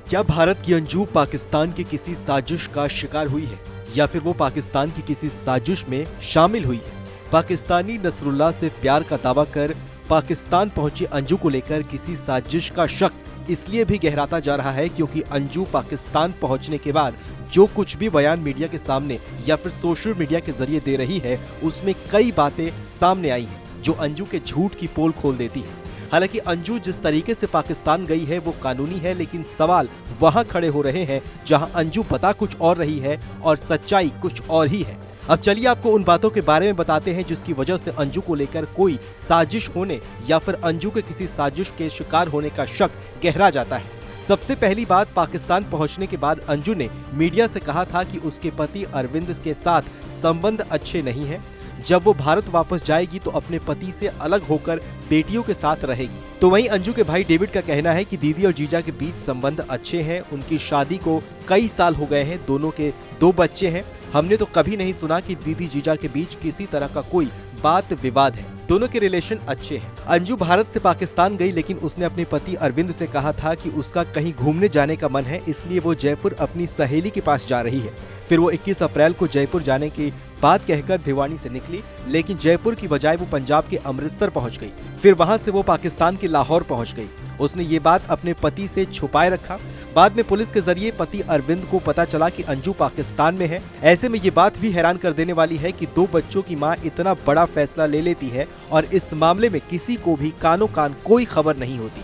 क्या भारत की अंजू पाकिस्तान की किसी साजिश का शिकार हुई है या फिर वो पाकिस्तान की किसी साजिश में शामिल हुई है? पाकिस्तानी नसरुल्लाह से प्यार का दावा कर पाकिस्तान पहुंची अंजू को लेकर किसी साजिश का शक इसलिए भी गहराता जा रहा है क्योंकि अंजू पाकिस्तान पहुंचने के बाद जो कुछ भी बयान मीडिया के सामने या फिर सोशल मीडिया के जरिए दे रही है उसमें कई बातें सामने आई हैं जो अंजू के झूठ की पोल खोल देती है। हालांकि अंजू जिस तरीके से पाकिस्तान गई है वो कानूनी है, लेकिन सवाल वहां खड़े हो रहे हैं जहां अंजू बता कुछ और रही है और सच्चाई कुछ और ही है। अब चलिए आपको उन बातों के बारे में बताते हैं जिसकी वजह से अंजू को लेकर कोई साजिश होने या फिर अंजू के किसी साजिश के शिकार होने का शक गहरा जाता है। सबसे पहली बात, पाकिस्तान पहुंचने के बाद अंजू ने मीडिया से कहा था कि उसके पति अरविंद के साथ संबंध अच्छे नहीं हैं। जब वो भारत वापस जाएगी तो अपने पति से अलग होकर बेटियों के साथ रहेगी। तो वहीं अंजू के भाई डेविड का कहना है कि दीदी और जीजा के बीच संबंध अच्छे हैं, उनकी शादी को कई साल हो गए हैं, दोनों के 2 बच्चे हैं। हमने तो कभी नहीं सुना कि दीदी जीजा के बीच किसी तरह का कोई बात विवाद है, दोनों के रिलेशन अच्छे हैं। अंजू भारत से पाकिस्तान गई, लेकिन उसने अपने पति अरविंद से कहा था कि उसका कहीं घूमने जाने का मन है, इसलिए वो जयपुर अपनी सहेली के पास जा रही है। फिर वो 21 अप्रैल को जयपुर जाने की बात कहकर भिवानी से निकली, लेकिन जयपुर की बजाय वो पंजाब के अमृतसर पहुंच गई। फिर वहां से वो पाकिस्तान के लाहौर पहुंच गई। उसने ये बात अपने पति से छुपाए रखा। बाद में पुलिस के जरिए पति अरविंद को पता चला कि अंजू पाकिस्तान में है। ऐसे में ये बात भी हैरान कर देने वाली है कि 2 बच्चों की मां इतना बड़ा फैसला ले लेती है और इस मामले में किसी को भी कानो कान कोई खबर नहीं होती।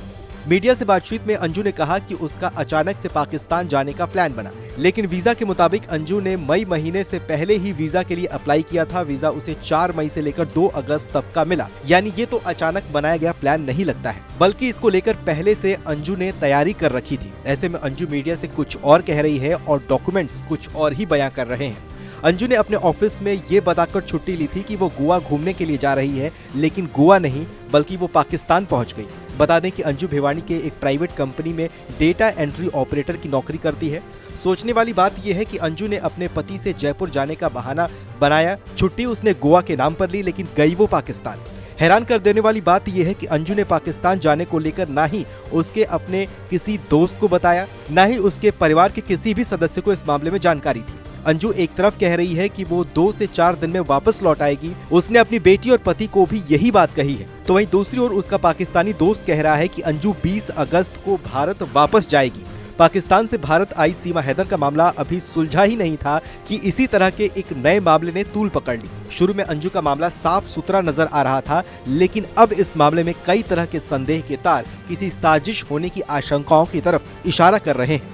मीडिया से बातचीत में अंजू ने कहा कि उसका अचानक से पाकिस्तान जाने का प्लान बना, लेकिन वीजा के मुताबिक अंजू ने मई महीने से पहले ही वीजा के लिए अप्लाई किया था। वीजा उसे 4 मई से लेकर 2 अगस्त तक का मिला। यानी ये तो अचानक बनाया गया प्लान नहीं लगता है, बल्कि इसको लेकर पहले से अंजू ने तैयारी कर रखी थी। ऐसे में अंजू मीडिया से कुछ और कह रही है और डॉक्यूमेंट्स कुछ और ही बयां कर रहे हैं। अंजू ने अपने ऑफिस में ये बताकर छुट्टी ली थी कि वो गोवा घूमने के लिए जा रही है, लेकिन गोवा नहीं बल्कि वो पाकिस्तान पहुंच गई। बता दें कि अंजू भिवानी के एक प्राइवेट कंपनी में डेटा एंट्री ऑपरेटर की नौकरी करती है। सोचने वाली बात यह है कि अंजू ने अपने पति से जयपुर जाने का बहाना बनाया। छुट्टी उसने गोवा के नाम पर ली, लेकिन गई वो पाकिस्तान। हैरान कर देने वाली बात यह है कि अंजू ने पाकिस्तान जाने को लेकर ना ही उसके अपने किसी दोस्त को बताया, ना ही उसके परिवार के किसी भी सदस्य को इस मामले में जानकारी थी। अंजू एक तरफ कह रही है कि वो 2 से 4 दिन में वापस लौट आएगी। उसने अपनी बेटी और पति को भी यही बात कही है। तो वहीं दूसरी ओर उसका पाकिस्तानी दोस्त कह रहा है कि अंजू 20 अगस्त को भारत वापस जाएगी। पाकिस्तान से भारत आई सीमा हैदर का मामला अभी सुलझा ही नहीं था कि इसी तरह के एक नए मामले ने तूल पकड़ ली। शुरू में अंजू का मामला साफ सुथरा नजर आ रहा था, लेकिन अब इस मामले में कई तरह के संदेह के तार किसी साजिश होने की आशंकाओं की तरफ इशारा कर रहे हैं।